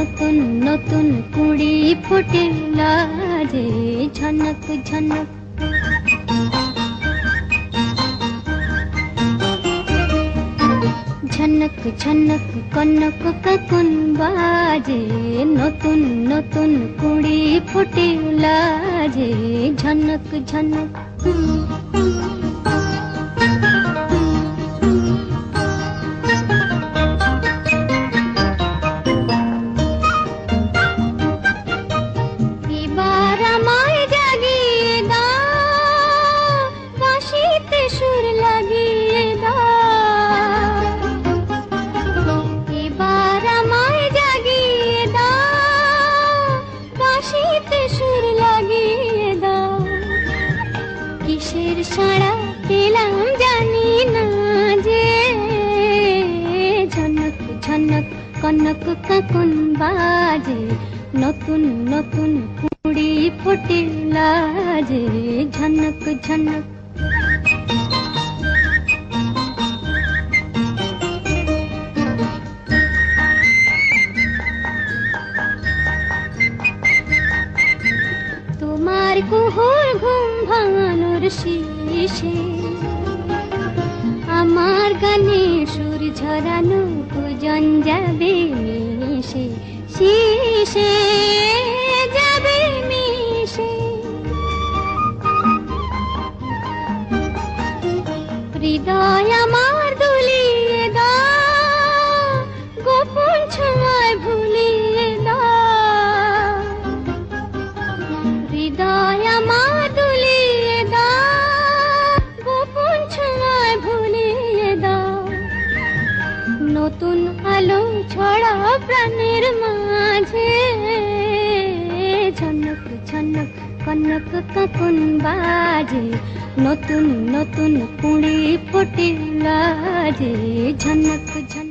নতুন নতুন কুড়ি ফুটিলা যে ঝনক ঝনক। ঝনক ঝনক কনক কাকুন বাজে নতুন নতুন কুড়ি ফুটিলা যে ঝনক ঝনক। এবার আমায় জাগিয়ে দাও, বাঁশিতে সুর লাগিয়ে দাও। এবার আমায় জাগিয়ে দাও, বাঁশিতে সুর লাগিয়ে দাও। কিসের সাড়া পেলাম জানি না যে ঝনক ঝনক কনক কাকুন বাজে নতুন নতুন কুড়ি ফুটিলা যে ঝনক ঝনক। তোমার কুহুর ঘুম ভাঙানোর শিশে আমার গানে সুর ঝরানো পূজন যাবে মিশে, শিশে যাবে মিশে। হৃদয় আমার দুলিয়ে দাও, গোপন ছোঁয়ায় ভুলিয়ে দাও। হৃদয় আমার দুলিয়ে দাও, গোপন ছোঁয়ায় ভুলিয়ে দাও। নতুন আলো ছড়াও প্রাণের মাঝে ঝনক ঝনক কনক কাকুন বাজে নতুন নতুন কুড়ি ফুটিলা যে ঝনক ঝনক।